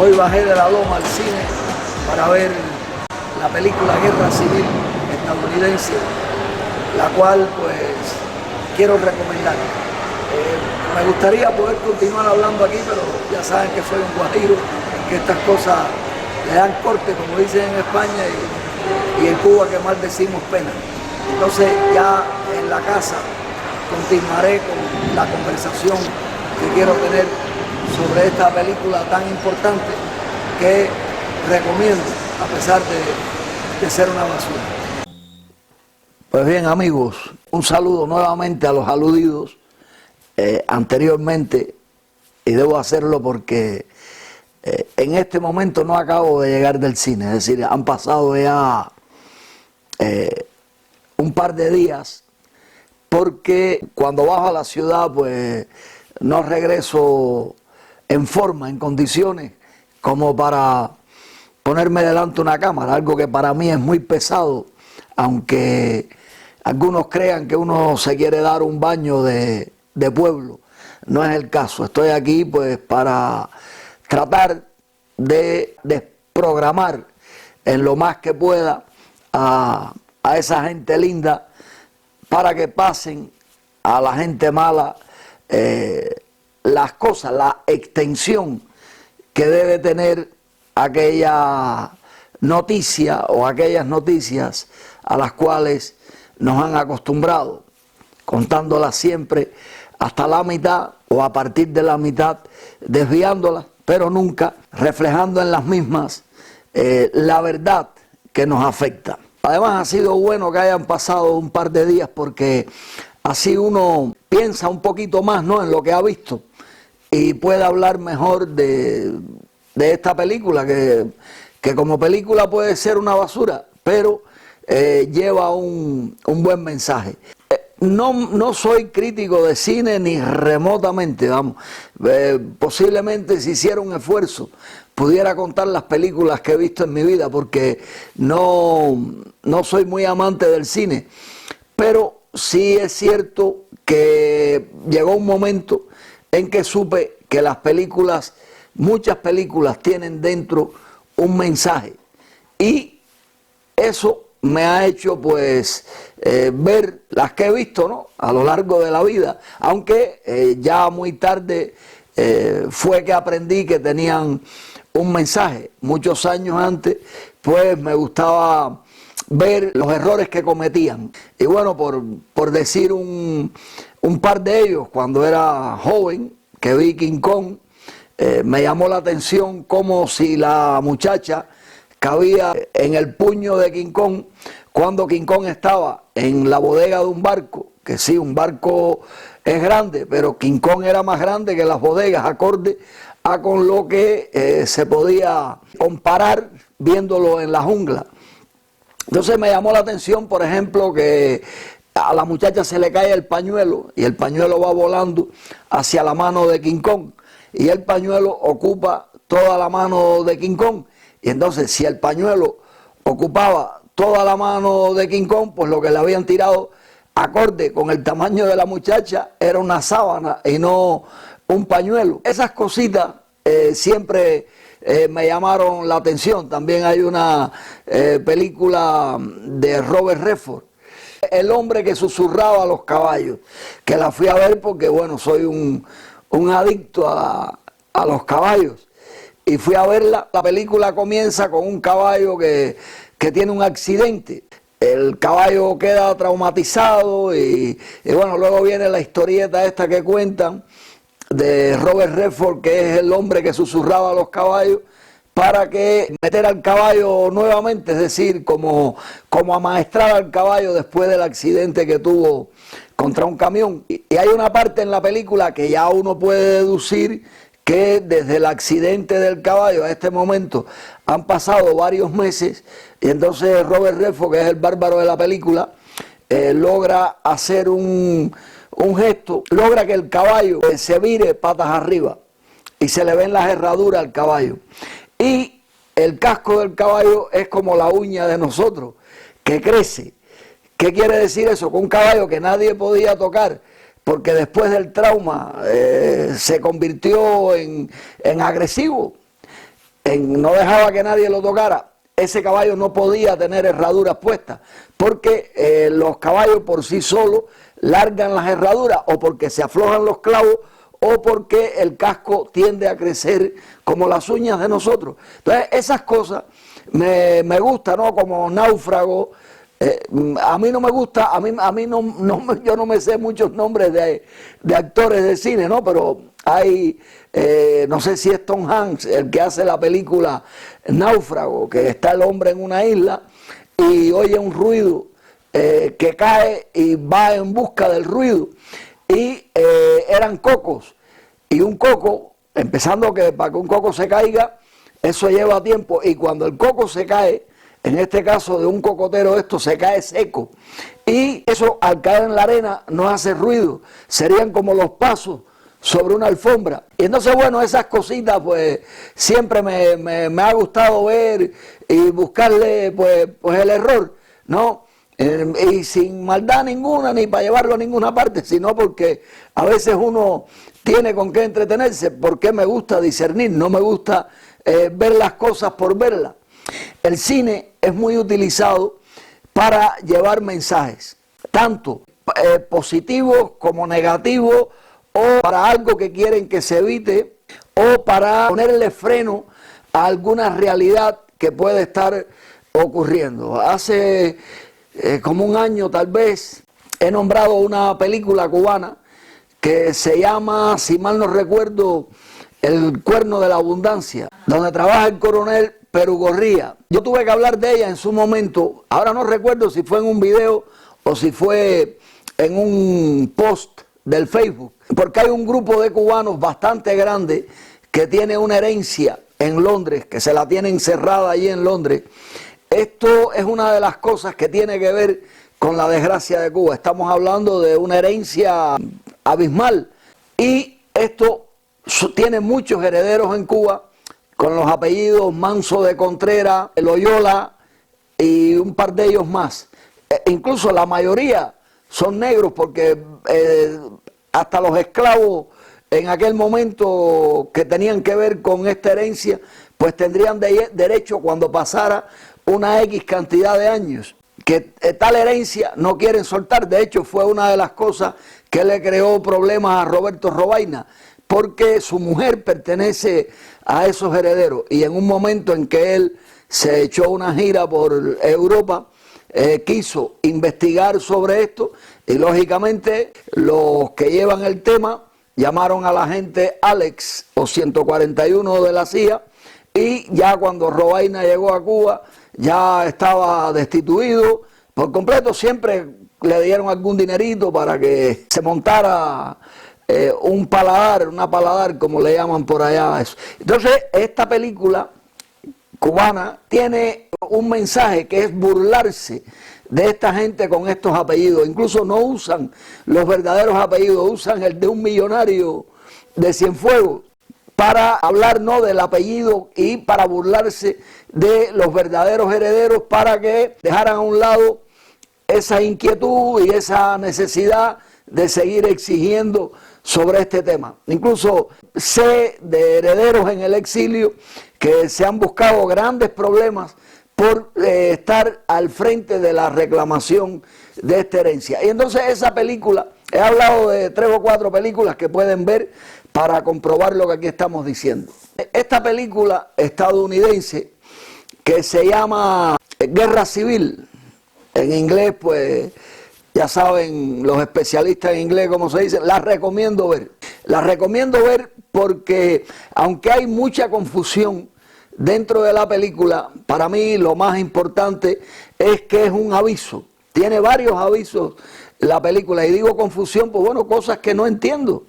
Hoy bajé de la loma al cine para ver la película Guerra Civil estadounidense, la cual pues quiero recomendar. Me gustaría poder continuar hablando aquí, pero ya saben que soy un guajiro, que estas cosas le dan corte, como dicen en España, y en Cuba que mal decimos pena. Entonces ya en la casa continuaré con la conversación que quiero tener sobre esta película tan importante que recomiendo a pesar de ser una basura. Pues bien, amigos, un saludo nuevamente a los aludidos anteriormente, y debo hacerlo porque en este momento no acabo de llegar del cine, es decir, han pasado ya un par de días, porque cuando bajo a la ciudad pues no regreso en forma, en condiciones como para ponerme delante una cámara, algo que para mí es muy pesado, aunque algunos crean que uno se quiere dar un baño de pueblo. No es el caso. Estoy aquí pues para tratar de desprogramar en lo más que pueda a esa gente linda, para que pasen a la gente mala las cosas, la extensión que debe tener aquella noticia o aquellas noticias a las cuales nos han acostumbrado, contándolas siempre hasta la mitad o a partir de la mitad, desviándolas, pero nunca reflejando en las mismas la verdad que nos afecta. Además ha sido bueno que hayan pasado un par de días, porque así uno piensa un poquito más, ¿no?, en lo que ha visto y puede hablar mejor de esta película, que como película puede ser una basura, pero lleva un buen mensaje. No soy crítico de cine ni remotamente, vamos. Posiblemente si hiciera un esfuerzo pudiera contar las películas que he visto en mi vida, porque no soy muy amante del cine, pero sí es cierto que llegó un momento en que supe que las películas, muchas películas tienen dentro un mensaje, y eso me ha hecho pues ver las que he visto, ¿no?, a lo largo de la vida, aunque ya muy tarde fue que aprendí que tenían un mensaje. Muchos años antes pues me gustaba ver los errores que cometían, y bueno, por decir un par de ellos, cuando era joven, que vi King Kong, me llamó la atención como si la muchacha cabía en el puño de King Kong, cuando King Kong estaba en la bodega de un barco, que sí, un barco es grande, pero King Kong era más grande que las bodegas, acorde a con lo que se podía comparar viéndolo en la jungla. Entonces me llamó la atención, por ejemplo, que a la muchacha se le cae el pañuelo, y el pañuelo va volando hacia la mano de King Kong, y el pañuelo ocupa toda la mano de King Kong. Y entonces, si el pañuelo ocupaba toda la mano de King Kong, pues lo que le habían tirado, acorde con el tamaño de la muchacha, era una sábana y no un pañuelo. Esas cositas siempre me llamaron la atención. También hay una película de Robert Redford, El hombre que susurraba a los caballos, que la fui a ver porque, bueno, soy un adicto a los caballos. Y fui a verla. La película comienza con un caballo que tiene un accidente. El caballo queda traumatizado y bueno, luego viene la historieta esta que cuentan de Robert Redford, que es el hombre que susurraba a los caballos, para que meter al caballo nuevamente, es decir, como amaestrar al caballo después del accidente que tuvo contra un camión. Y hay una parte en la película que ya uno puede deducir que desde el accidente del caballo a este momento han pasado varios meses, y entonces Robert Redford, que es el bárbaro de la película, logra hacer un gesto, logra que el caballo se vire patas arriba y se le ven las herraduras al caballo. Y el casco del caballo es como la uña de nosotros, que crece. ¿Qué quiere decir eso? Que un caballo que nadie podía tocar, porque después del trauma se convirtió en agresivo. no dejaba que nadie lo tocara, ese caballo no podía tener herraduras puestas, porque los caballos por sí solos largan las herraduras, o porque se aflojan los clavos, o porque el casco tiende a crecer como las uñas de nosotros. Entonces esas cosas me gustan, ¿no? Como Náufrago. A mí no me gusta, yo no me sé muchos nombres de actores de cine, ¿no? Pero hay, no sé si es Tom Hanks el que hace la película Náufrago, que está el hombre en una isla y oye un ruido que cae y va en busca del ruido, y eran cocos, y un coco, empezando que para que un coco se caiga, eso lleva tiempo, y cuando el coco se cae, en este caso de un cocotero, esto se cae seco, y eso al caer en la arena no hace ruido, serían como los pasos sobre una alfombra. Y entonces, bueno, esas cositas pues siempre me ha gustado ver y buscarle pues el error, ¿no? Y sin maldad ninguna, ni para llevarlo a ninguna parte, sino porque a veces uno tiene con qué entretenerse, porque me gusta discernir, no me gusta ver las cosas por verlas. El cine es muy utilizado para llevar mensajes, tanto positivos como negativos, o para algo que quieren que se evite, o para ponerle freno a alguna realidad que puede estar ocurriendo. Hace como un año tal vez he nombrado una película cubana que se llama, si mal no recuerdo, El Cuerno de la Abundancia, donde trabaja el coronel Perugorría. Yo tuve que hablar de ella en su momento, ahora no recuerdo si fue en un video o si fue en un post del Facebook, porque hay un grupo de cubanos bastante grande que tiene una herencia en Londres, que se la tiene encerrada allí en Londres. Esto es una de las cosas que tiene que ver con la desgracia de Cuba. Estamos hablando de una herencia abismal, y esto tiene muchos herederos en Cuba, con los apellidos Manso de Contreras, Loyola y un par de ellos más. Incluso la mayoría son negros, porque hasta los esclavos en aquel momento que tenían que ver con esta herencia, pues tendrían derecho cuando pasara una X cantidad de años, que tal herencia no quieren soltar. De hecho, fue una de las cosas que le creó problemas a Roberto Robaina, porque su mujer pertenece a esos herederos, y en un momento en que él se echó una gira por Europa, quiso investigar sobre esto, y lógicamente los que llevan el tema llamaron a la agente Alex o 141 de la CIA, y ya cuando Robaina llegó a Cuba ya estaba destituido por completo. Siempre le dieron algún dinerito para que se montara un paladar, una paladar como le llaman por allá. Eso. Entonces esta película cubana tiene un mensaje que es burlarse de esta gente con estos apellidos. Incluso no usan los verdaderos apellidos, usan el de un millonario de Cienfuegos para hablar, ¿no?, del apellido, y para burlarse de los verdaderos herederos, para que dejaran a un lado esa inquietud y esa necesidad de seguir exigiendo sobre este tema. Incluso sé de herederos en el exilio que se han buscado grandes problemas por estar al frente de la reclamación de esta herencia. Y entonces esa película, he hablado de 3 o 4 películas que pueden ver para comprobar lo que aquí estamos diciendo. Esta película estadounidense que se llama Guerra Civil, en inglés pues ya saben los especialistas en inglés como se dice, la recomiendo ver. La recomiendo ver porque aunque hay mucha confusión dentro de la película, para mí lo más importante es que es un aviso. Tiene varios avisos la película, y digo confusión, pues bueno, cosas que no entiendo,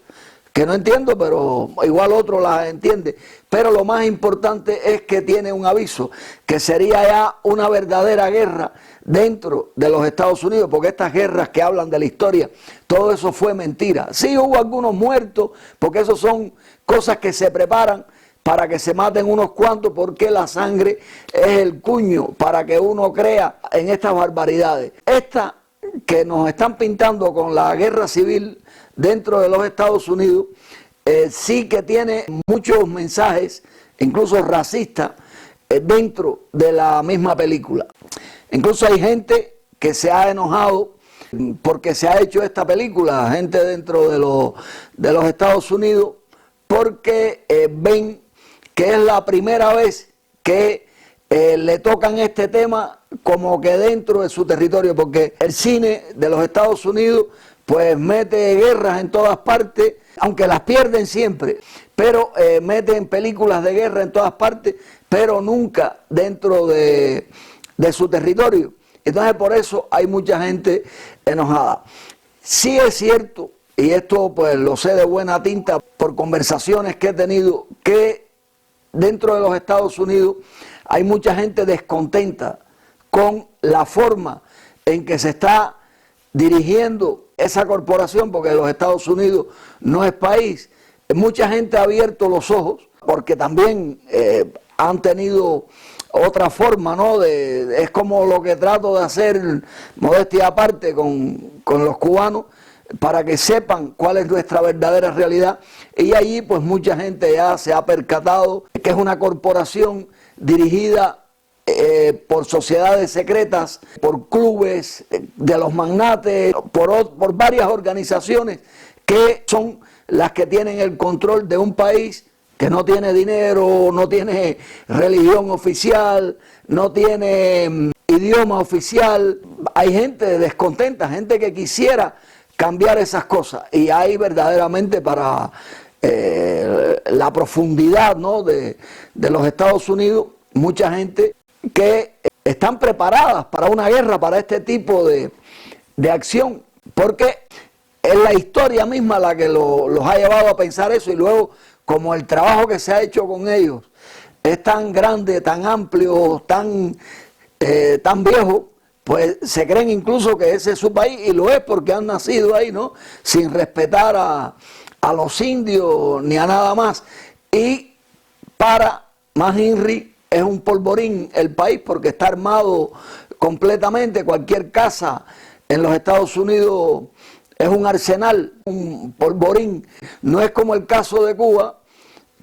pero igual otro las entiende. Pero lo más importante es que tiene un aviso, que sería ya una verdadera guerra dentro de los Estados Unidos, porque estas guerras que hablan de la historia, todo eso fue mentira. Sí hubo algunos muertos, porque eso son cosas que se preparan para que se maten unos cuantos, porque la sangre es el cuño para que uno crea en estas barbaridades. Esta que nos están pintando con la guerra civil dentro de los Estados Unidos, sí que tiene muchos mensajes incluso racista, dentro de la misma película. Incluso hay gente que se ha enojado porque se ha hecho esta película, gente dentro de los Estados Unidos, porque ven que es la primera vez que le tocan este tema como que dentro de su territorio, porque el cine de los Estados Unidos pues mete guerras en todas partes, aunque las pierden siempre, pero meten películas de guerra en todas partes, pero nunca dentro de su territorio. Entonces por eso hay mucha gente enojada. Sí es cierto, y esto pues lo sé de buena tinta por conversaciones que he tenido, que dentro de los Estados Unidos hay mucha gente descontenta con la forma en que se está dirigiendo esa corporación, porque los Estados Unidos no es país. Mucha gente ha abierto los ojos, porque también han tenido otra forma, ¿no? Es como lo que trato de hacer, modestia aparte, con los cubanos, para que sepan cuál es nuestra verdadera realidad. Y allí pues mucha gente ya se ha percatado que es una corporación dirigida por sociedades secretas, por clubes de los magnates, por varias organizaciones que son las que tienen el control de un país que no tiene dinero, no tiene religión oficial, no tiene idioma oficial. Hay gente descontenta, gente que quisiera cambiar esas cosas, y hay verdaderamente para la profundidad, ¿no?, de los Estados Unidos, mucha gente que están preparadas para una guerra, para este tipo de acción, porque es la historia misma la que los ha llevado a pensar eso, y luego como el trabajo que se ha hecho con ellos es tan grande, tan amplio, tan viejo, pues se creen incluso que ese es su país, y lo es porque han nacido ahí, ¿no?, sin respetar a los indios ni a nada más. Y para McHenry es un polvorín el país, porque está armado completamente. Cualquier casa en los Estados Unidos es un arsenal, un polvorín. No es como el caso de Cuba,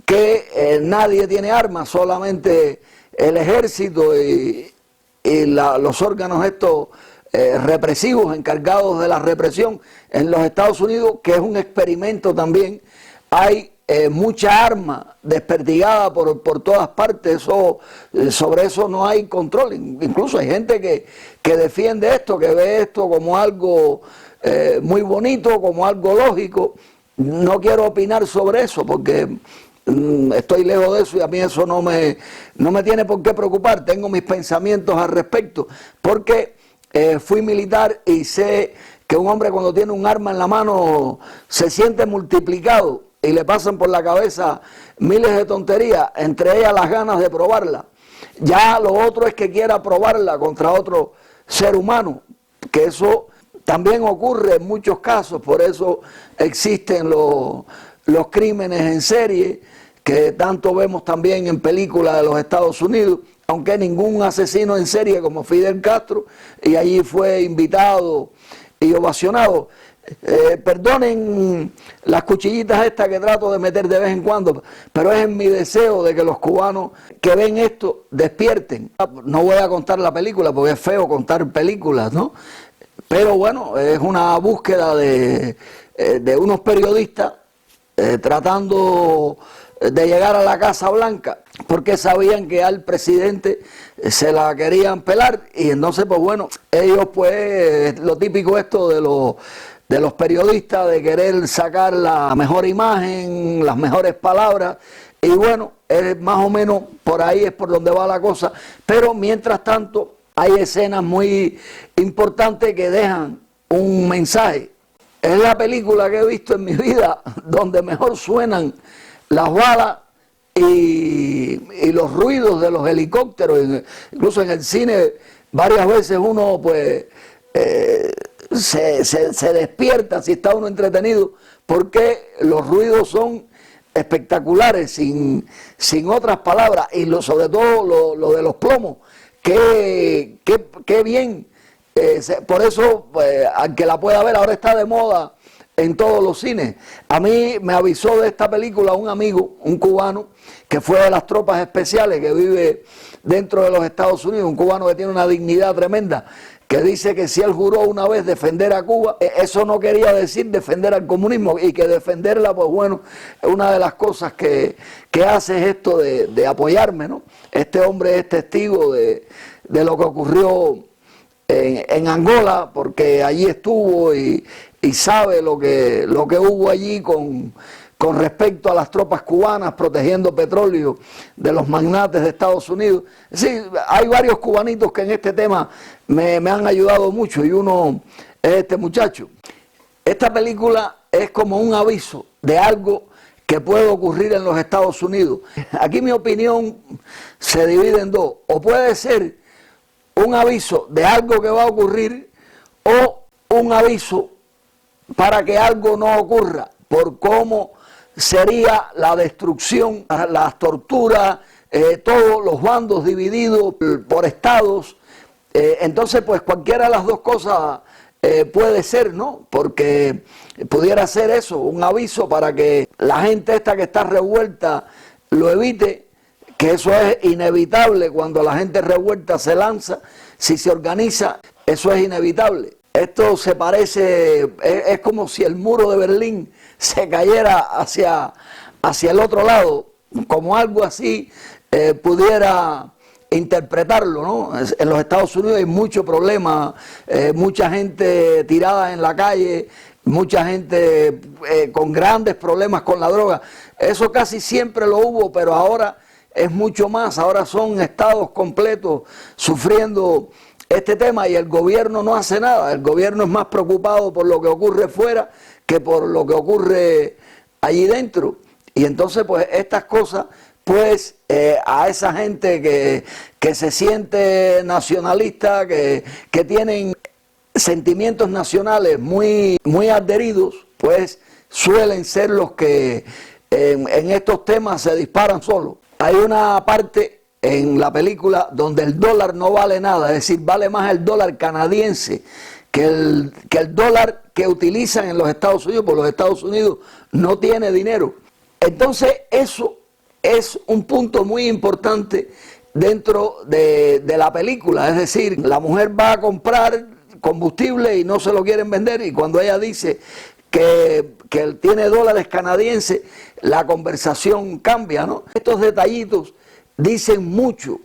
que nadie tiene armas, solamente el ejército y los órganos estos represivos encargados de la represión. En los Estados Unidos, que es un experimento también, hay mucha arma desperdigada por todas partes. Sobre eso no hay control. Incluso hay gente que defiende esto, que ve esto como algo muy bonito, como algo lógico. No quiero opinar sobre eso porque estoy lejos de eso, y a mí eso no me tiene por qué preocupar. Tengo mis pensamientos al respecto, porque fui militar y sé que un hombre cuando tiene un arma en la mano se siente multiplicado y le pasan por la cabeza miles de tonterías, entre ellas las ganas de probarla. Ya lo otro es que quiera probarla contra otro ser humano, que eso también ocurre en muchos casos. Por eso existen los crímenes en serie, que tanto vemos también en películas de los Estados Unidos, aunque ningún asesino en serie como Fidel Castro, y allí fue invitado y ovacionado. Perdonen las cuchillitas estas que trato de meter de vez en cuando, pero es en mi deseo de que los cubanos que ven esto despierten. No voy a contar la película porque es feo contar películas, ¿no? Pero bueno, es una búsqueda de unos periodistas tratando de llegar a la Casa Blanca, porque sabían que al presidente se la querían pelar, y entonces pues bueno, ellos pues lo típico esto de los periodistas, de querer sacar la mejor imagen, las mejores palabras, y bueno, más o menos por ahí es por donde va la cosa. Pero mientras tanto hay escenas muy importantes que dejan un mensaje. Es la película que he visto en mi vida donde mejor suenan las balas y los ruidos de los helicópteros. Incluso en el cine varias veces uno pues se despierta si está uno entretenido, porque los ruidos son espectaculares, sin otras palabras, y sobre todo lo de los plomos, qué bien. Por eso, pues, al que la pueda ver, ahora está de moda en todos los cines. A mí me avisó de esta película un amigo, un cubano, que fue de las tropas especiales, que vive dentro de los Estados Unidos, un cubano que tiene una dignidad tremenda, que dice que si él juró una vez defender a Cuba, eso no quería decir defender al comunismo, y que defenderla, pues bueno, una de las cosas que hace es esto de apoyarme, ¿no? Este hombre es testigo de lo que ocurrió en Angola, porque allí estuvo y sabe lo que hubo allí con respecto a las tropas cubanas protegiendo petróleo de los magnates de Estados Unidos. Sí, hay varios cubanitos que en este tema me han ayudado mucho, y uno es este muchacho. Esta película es como un aviso de algo que puede ocurrir en los Estados Unidos. Aquí mi opinión se divide en dos: o puede ser un aviso de algo que va a ocurrir, o un aviso para que algo no ocurra, por cómo sería la destrucción, las torturas, todos los bandos divididos por estados. Entonces, pues cualquiera de las dos cosas puede ser, ¿no? Porque pudiera ser eso, un aviso para que la gente esta que está revuelta lo evite, que eso es inevitable cuando la gente revuelta se lanza, si se organiza, eso es inevitable. Esto se parece, es como si el muro de Berlín se cayera hacia el otro lado, como algo así pudiera interpretarlo, ¿no? En los Estados Unidos hay mucho problema, mucha gente tirada en la calle, mucha gente con grandes problemas con la droga. Eso casi siempre lo hubo, pero ahora es mucho más. Ahora son estados completos sufriendo este tema, y el gobierno no hace nada. El gobierno es más preocupado por lo que ocurre fuera que por lo que ocurre allí dentro. Y entonces, pues, estas cosas, pues, a esa gente que se siente nacionalista, que tienen sentimientos nacionales muy adheridos, pues, suelen ser los que en estos temas se disparan solos. Hay una parte en la película donde el dólar no vale nada, es decir, vale más el dólar canadiense que el dólar que utilizan en los Estados Unidos, porque los Estados Unidos no tiene dinero. Entonces eso es un punto muy importante dentro de la película, es decir, la mujer va a comprar combustible y no se lo quieren vender, y cuando ella dice que él tiene dólares canadienses, la conversación cambia, ¿no? Estos detallitos dicen mucho.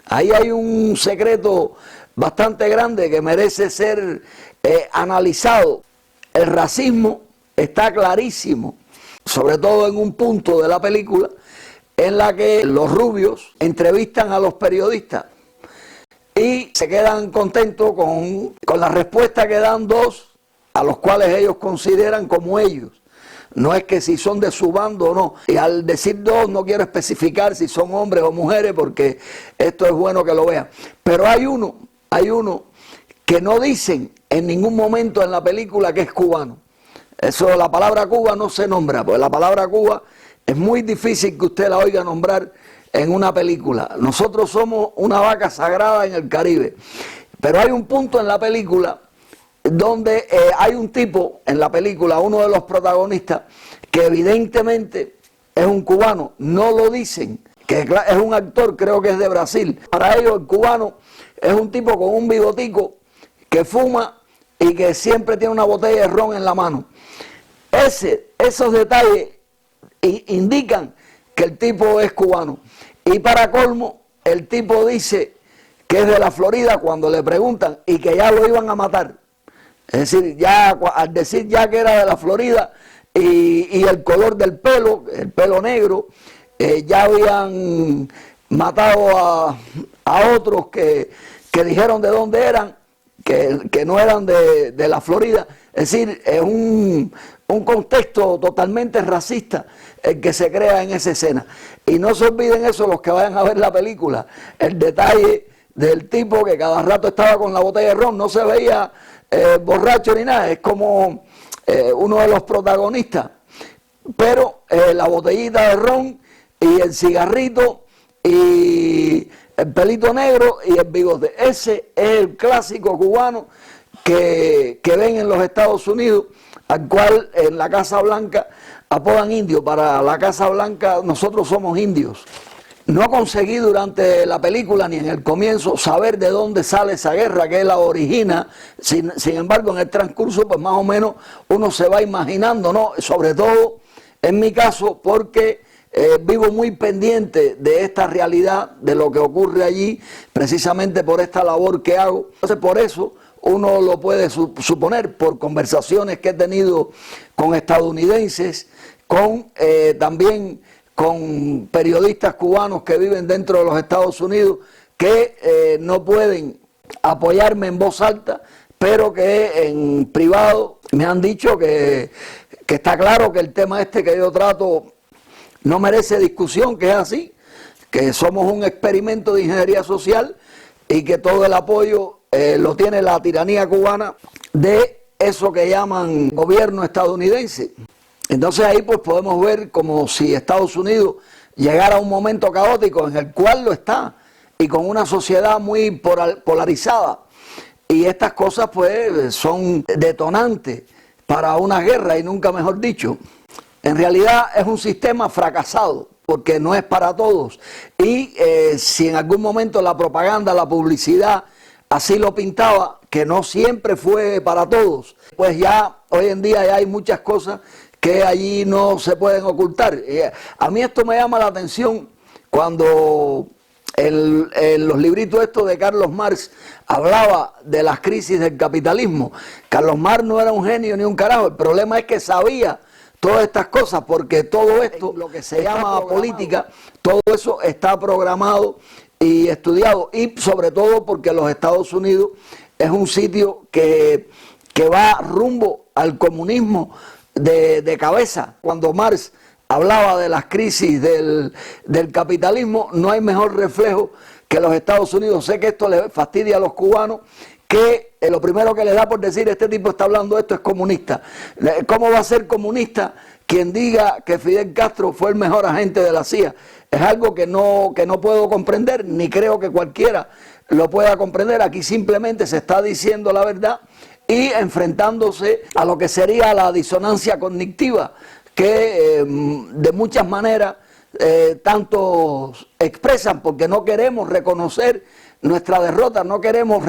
Ahí hay un secreto bastante grande que merece ser analizado. El racismo está clarísimo, sobre todo en un punto de la película en la que los rubios entrevistan a los periodistas y se quedan contentos con la respuesta que dan dos a los cuales ellos consideran como ellos. No es que si son de su bando o no. Y al decir dos no quiero especificar si son hombres o mujeres, porque esto es bueno que lo vean. Pero hay uno que no dicen en ningún momento en la película que es cubano. Eso, la palabra Cuba no se nombra, porque la palabra Cuba es muy difícil que usted la oiga nombrar en una película. Nosotros somos una vaca sagrada en el Caribe. Pero hay un punto en la película donde hay un tipo en la película, uno de los protagonistas, que evidentemente es un cubano. No lo dicen, que es un actor, creo que es de Brasil. Para ellos el cubano es un tipo con un bigotico que fuma y que siempre tiene una botella de ron en la mano. Esos detalles indican que el tipo es cubano. Y para colmo, el tipo dice que es de la Florida cuando le preguntan, y que ya lo iban a matar. Es decir, ya al decir ya que era de la Florida y el color del pelo, el pelo negro, ya habían matado a otros que dijeron de dónde eran, que no eran de la Florida. Es decir, es un contexto totalmente racista el que se crea en esa escena. Y no se olviden eso los que vayan a ver la película, el detalle del tipo que cada rato estaba con la botella de ron, no se veía borracho ni nada, es como uno de los protagonistas, pero la botellita de ron y el cigarrito y el pelito negro y el bigote. Ese es el clásico cubano que ven en los Estados Unidos al cual en la Casa Blanca apodan indio. Para la Casa Blanca nosotros somos indios. No conseguí durante la película ni en el comienzo saber de dónde sale esa guerra, que la origina. Sin embargo, en el transcurso, pues más o menos uno se va imaginando, ¿no? Sobre todo en mi caso, porque vivo muy pendiente de esta realidad, de lo que ocurre allí, precisamente por esta labor que hago. Entonces, por eso uno lo puede suponer, por conversaciones que he tenido con estadounidenses, con también con periodistas cubanos que viven dentro de los Estados Unidos, que no pueden apoyarme en voz alta, pero que en privado me han dicho que está claro que el tema este que yo trato no merece discusión, que es así, que somos un experimento de ingeniería social y que todo el apoyo lo tiene la tiranía cubana de eso que llaman gobierno estadounidense. Entonces ahí pues podemos ver como si Estados Unidos llegara a un momento caótico, en el cual lo está, y con una sociedad muy polarizada. Y estas cosas pues son detonantes para una guerra, y nunca mejor dicho. En realidad es un sistema fracasado, porque no es para todos. Y si en algún momento la propaganda, la publicidad así lo pintaba, que no siempre fue para todos, pues ya hoy en día ya hay muchas cosas que allí no se pueden ocultar. A mí esto me llama la atención cuando en los libritos estos de Carlos Marx hablaba de las crisis del capitalismo. Carlos Marx no era un genio ni un carajo, el problema es que sabía todas estas cosas, porque todo esto, lo que se llama política, todo eso está programado y estudiado, y sobre todo porque los Estados Unidos es un sitio que va rumbo al comunismo de cabeza. Cuando Marx hablaba de las crisis del capitalismo, no hay mejor reflejo que los Estados Unidos. Sé que esto le fastidia a los cubanos, que lo primero que les da por decir, este tipo está hablando esto, es comunista. ¿Cómo va a ser comunista quien diga que Fidel Castro fue el mejor agente de la CIA? Es algo que no puedo comprender, ni creo que cualquiera lo pueda comprender. Aquí simplemente se está diciendo la verdad y enfrentándose a lo que sería la disonancia cognitiva, que de muchas maneras tantos expresan, porque no queremos reconocer nuestra derrota, no queremos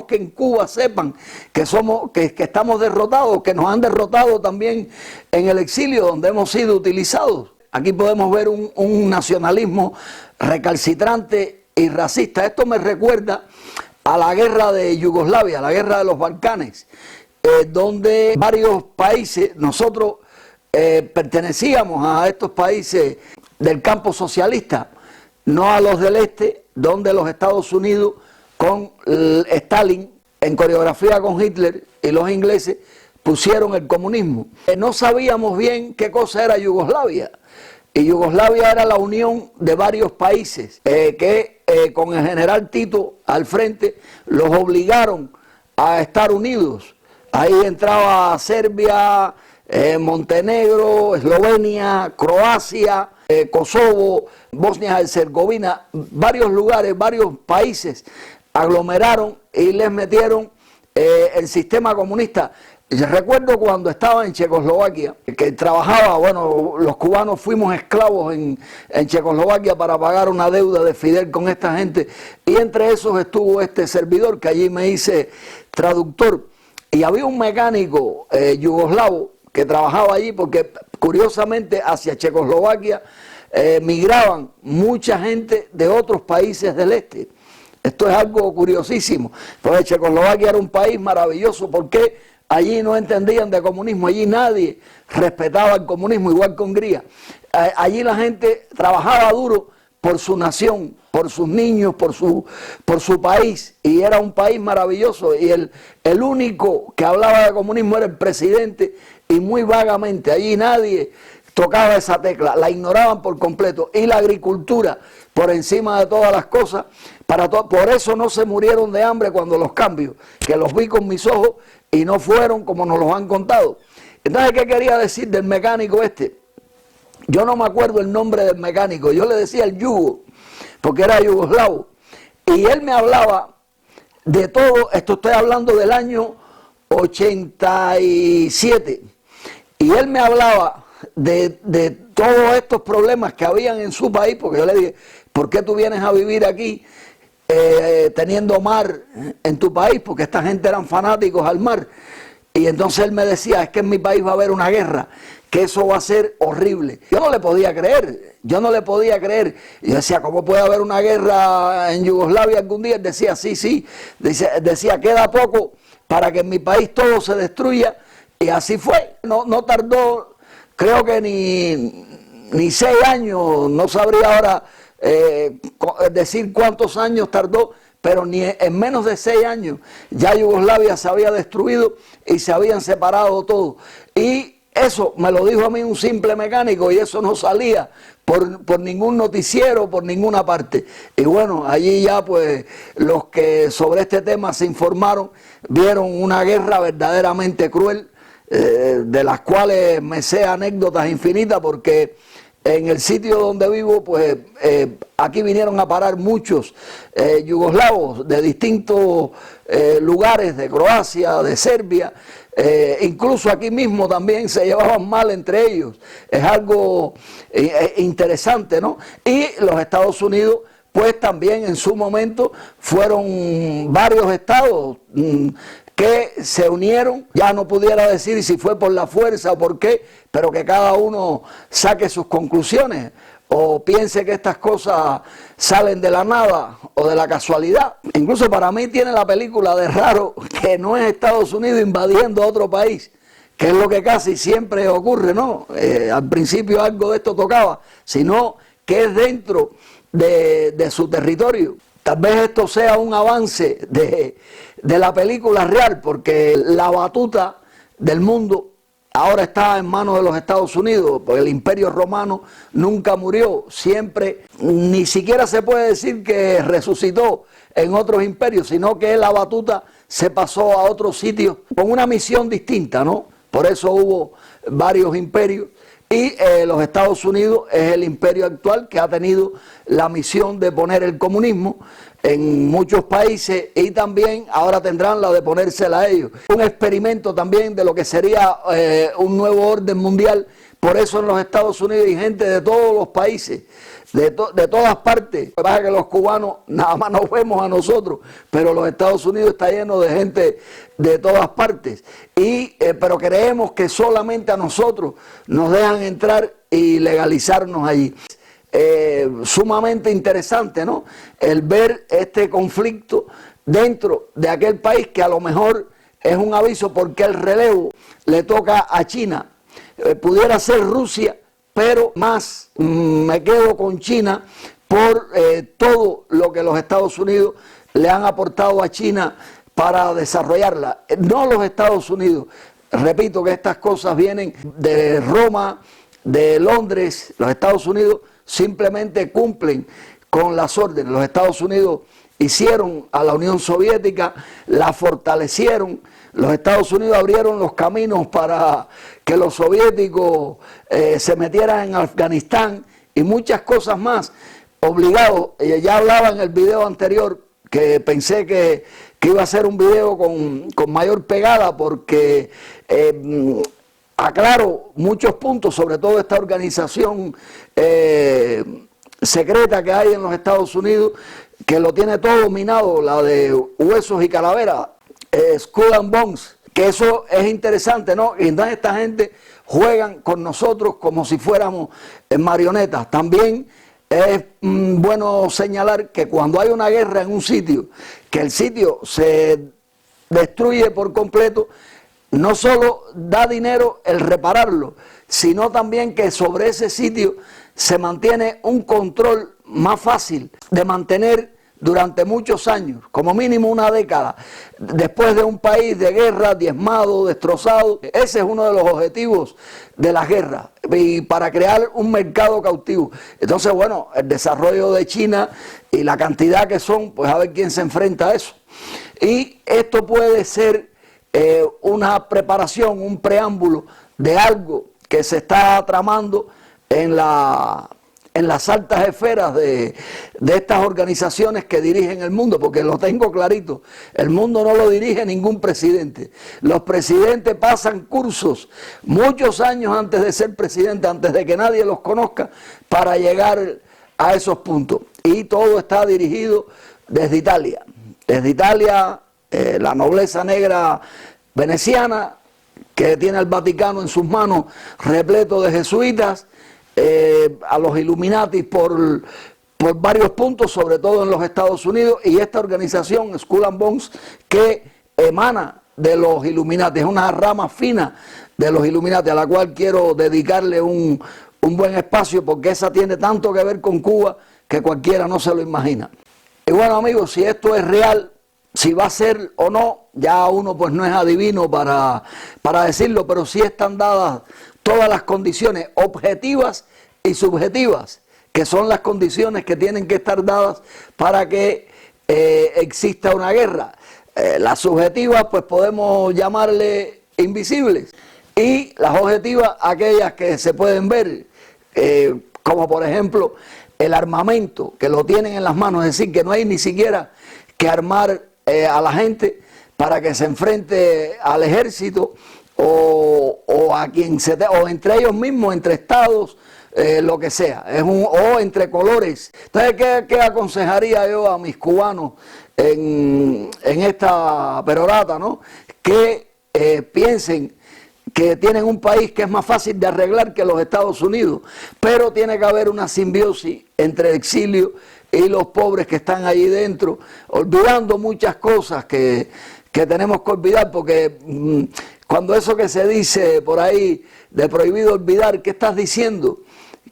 que en Cuba sepan que estamos derrotados, que nos han derrotado también en el exilio, donde hemos sido utilizados. Aquí podemos ver un nacionalismo recalcitrante y racista. Esto me recuerda a la guerra de Yugoslavia, la guerra de los Balcanes, donde varios países, nosotros pertenecíamos a estos países del campo socialista, no a los del este, donde los Estados Unidos con Stalin, en coreografía con Hitler y los ingleses, pusieron el comunismo. No sabíamos bien qué cosa era Yugoslavia, y Yugoslavia era la unión de varios países que con el general Tito al frente los obligaron a estar unidos. Ahí entraba Serbia, Montenegro, Eslovenia, Croacia, Kosovo, Bosnia-Herzegovina, varios lugares, varios países aglomeraron y les metieron el sistema comunista. Yo recuerdo cuando estaba en Checoslovaquia, que trabajaba, bueno, los cubanos fuimos esclavos en Checoslovaquia para pagar una deuda de Fidel con esta gente, y entre esos estuvo este servidor, que allí me hice traductor, y había un mecánico yugoslavo que trabajaba allí, porque curiosamente hacia Checoslovaquia migraban mucha gente de otros países del este. Esto es algo curiosísimo, porque Checoslovaquia era un país maravilloso, porque allí no entendían de comunismo, allí nadie respetaba el comunismo, igual que Hungría. Allí la gente trabajaba duro por su nación, por sus niños, por su país, y era un país maravilloso, y el único que hablaba de comunismo era el presidente, y muy vagamente. Allí nadie tocaba esa tecla, la ignoraban por completo, y la agricultura por encima de todas las cosas. Por eso no se murieron de hambre cuando los cambios, que los vi con mis ojos y no fueron como nos los han contado. Entonces, ¿qué quería decir del mecánico este? Yo no me acuerdo el nombre del mecánico, yo le decía el yugo, porque era yugoslavo, y él me hablaba de todo. Esto estoy hablando del año 87. Y él me hablaba de todos estos problemas que habían en su país, porque yo le dije, ¿por qué tú vienes a vivir aquí teniendo mar en tu país? Porque esta gente eran fanáticos al mar. Y entonces él me decía, es que en mi país va a haber una guerra, que eso va a ser horrible. Yo no le podía creer, yo no le podía creer. Y yo decía, ¿cómo puede haber una guerra en Yugoslavia algún día? Él decía, sí. Decía, queda poco para que en mi país todo se destruya. Y así fue. No tardó, creo que ni 6 años, no sabría ahora decir cuántos años tardó, pero ni en menos de 6 años ya Yugoslavia se había destruido y se habían separado todos. Y eso me lo dijo a mí un simple mecánico, y eso no salía por ningún noticiero, por ninguna parte. Y bueno, allí ya pues los que sobre este tema se informaron, vieron una guerra verdaderamente cruel, de las cuales me sé anécdotas infinitas, porque en el sitio donde vivo, pues aquí vinieron a parar muchos yugoslavos de distintos lugares, de Croacia, de Serbia, incluso aquí mismo también se llevaban mal entre ellos. Es algo interesante, ¿no? Y los Estados Unidos, pues también en su momento fueron varios estados que se unieron, ya no pudiera decir si fue por la fuerza o por qué, pero que cada uno saque sus conclusiones o piense que estas cosas salen de la nada o de la casualidad. Incluso para mí tiene la película de raro que no es Estados Unidos invadiendo otro país, que es lo que casi siempre ocurre, ¿no? Al principio algo de esto tocaba, sino que es dentro de su territorio. Tal vez esto sea un avance de la película real, porque la batuta del mundo ahora está en manos de los Estados Unidos, porque el Imperio Romano nunca murió, siempre, ni siquiera se puede decir que resucitó en otros imperios, sino que la batuta se pasó a otros sitios con una misión distinta, ¿no? Por eso hubo varios imperios. Y los Estados Unidos es el imperio actual que ha tenido la misión de poner el comunismo en muchos países, y también ahora tendrán la de ponérsela a ellos. Un experimento también de lo que sería un nuevo orden mundial. Por eso en los Estados Unidos hay gente de todos los países, de todas partes. Lo que pasa es que los cubanos nada más nos vemos a nosotros, pero los Estados Unidos está lleno de gente de todas partes. Pero creemos que solamente a nosotros nos dejan entrar y legalizarnos allí. Sumamente interesante, ¿no? El ver este conflicto dentro de aquel país que a lo mejor es un aviso, porque el relevo le toca a China. Pudiera ser Rusia, pero más me quedo con China por todo lo que los Estados Unidos le han aportado a China para desarrollarla. No los Estados Unidos, repito que estas cosas vienen de Roma, de Londres. Los Estados Unidos simplemente cumplen con las órdenes. Los Estados Unidos hicieron a la Unión Soviética, la fortalecieron. Los Estados Unidos abrieron los caminos para que los soviéticos se metieran en Afganistán y muchas cosas más, obligados. Ya hablaba en el video anterior que pensé que iba a ser un video con mayor pegada, porque aclaro muchos puntos, sobre todo esta organización secreta que hay en los Estados Unidos, que lo tiene todo dominado, la de Huesos y Calaveras, Skull and Bones, que eso es interesante, ¿no? Y entonces esta gente juegan con nosotros como si fuéramos marionetas. También es bueno señalar que cuando hay una guerra en un sitio, que el sitio se destruye por completo, no solo da dinero el repararlo, sino también que sobre ese sitio se mantiene un control más fácil de mantener durante muchos años, como mínimo una década, después de un país de guerra, diezmado, destrozado. Ese es uno de los objetivos de las guerras, y para crear un mercado cautivo. Entonces, bueno, el desarrollo de China y la cantidad que son, pues a ver quién se enfrenta a eso. Y esto puede ser una preparación, un preámbulo de algo que se está tramando en en las altas esferas de estas organizaciones que dirigen el mundo, porque lo tengo clarito, el mundo no lo dirige ningún presidente. Los presidentes pasan cursos muchos años antes de ser presidente, antes de que nadie los conozca, para llegar a esos puntos. Y todo está dirigido desde Italia. Desde Italia, la nobleza negra veneciana, que tiene el Vaticano en sus manos repleto de jesuitas, a los Illuminati por varios puntos, sobre todo en los Estados Unidos, y esta organización, Skull and Bones, que emana de los Illuminati, es una rama fina de los Illuminati, a la cual quiero dedicarle un buen espacio, porque esa tiene tanto que ver con Cuba que cualquiera no se lo imagina. Y bueno, amigos, si esto es real, si va a ser o no, ya uno pues no es adivino para decirlo, pero sí están dadas todas las condiciones objetivas y subjetivas, que son las condiciones que tienen que estar dadas para que exista una guerra. Las subjetivas pues podemos llamarle invisibles, y las objetivas aquellas que se pueden ver, como por ejemplo el armamento, que lo tienen en las manos, es decir, que no hay ni siquiera que armar a la gente para que se enfrente al ejército o a quien o entre ellos mismos, entre estados, lo que sea, o entre colores. Entonces, ¿qué aconsejaría yo a mis cubanos en esta perorata, ¿no? Que piensen que tienen un país que es más fácil de arreglar que los Estados Unidos, pero tiene que haber una simbiosis entre el exilio y los pobres que están allí dentro, olvidando muchas cosas que tenemos que olvidar, porque cuando eso que se dice por ahí de prohibido olvidar, ¿qué estás diciendo?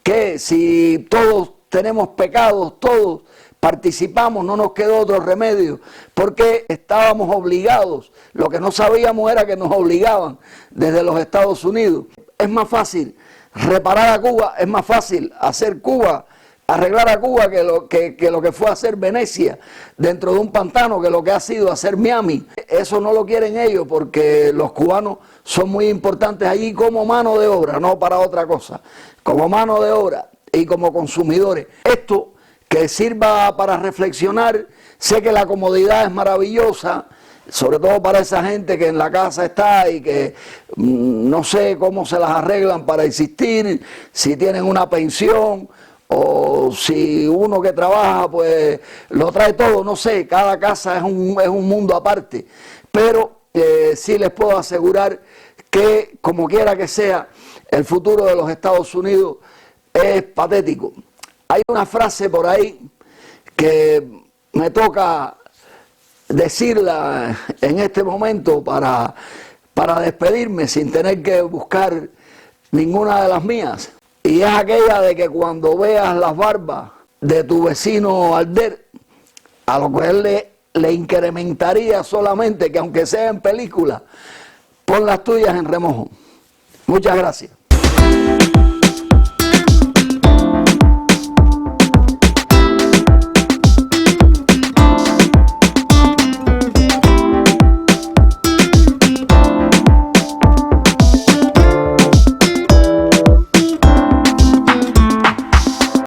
Que si todos tenemos pecados, todos participamos, no nos quedó otro remedio, porque estábamos obligados. Lo que no sabíamos era que nos obligaban desde los Estados Unidos. Es más fácil reparar a Cuba, es más fácil hacer Cuba, arreglar a Cuba que lo que fue hacer Venecia dentro de un pantano, que lo que ha sido hacer Miami. Eso no lo quieren ellos, porque los cubanos son muy importantes allí como mano de obra, no para otra cosa, como mano de obra y como consumidores. Esto que sirva para reflexionar. Sé que la comodidad es maravillosa, sobre todo para esa gente que en la casa está y que no sé cómo se las arreglan para existir, si tienen una pensión o si uno que trabaja pues lo trae todo, no sé, cada casa es un mundo aparte, pero sí les puedo asegurar que como quiera que sea, el futuro de los Estados Unidos es patético. Hay una frase por ahí que me toca decirla en este momento para despedirme sin tener que buscar ninguna de las mías, y es aquella de que cuando veas las barbas de tu vecino Alder, a lo que él le incrementaría solamente que aunque sea en película, pon las tuyas en remojo. Muchas gracias.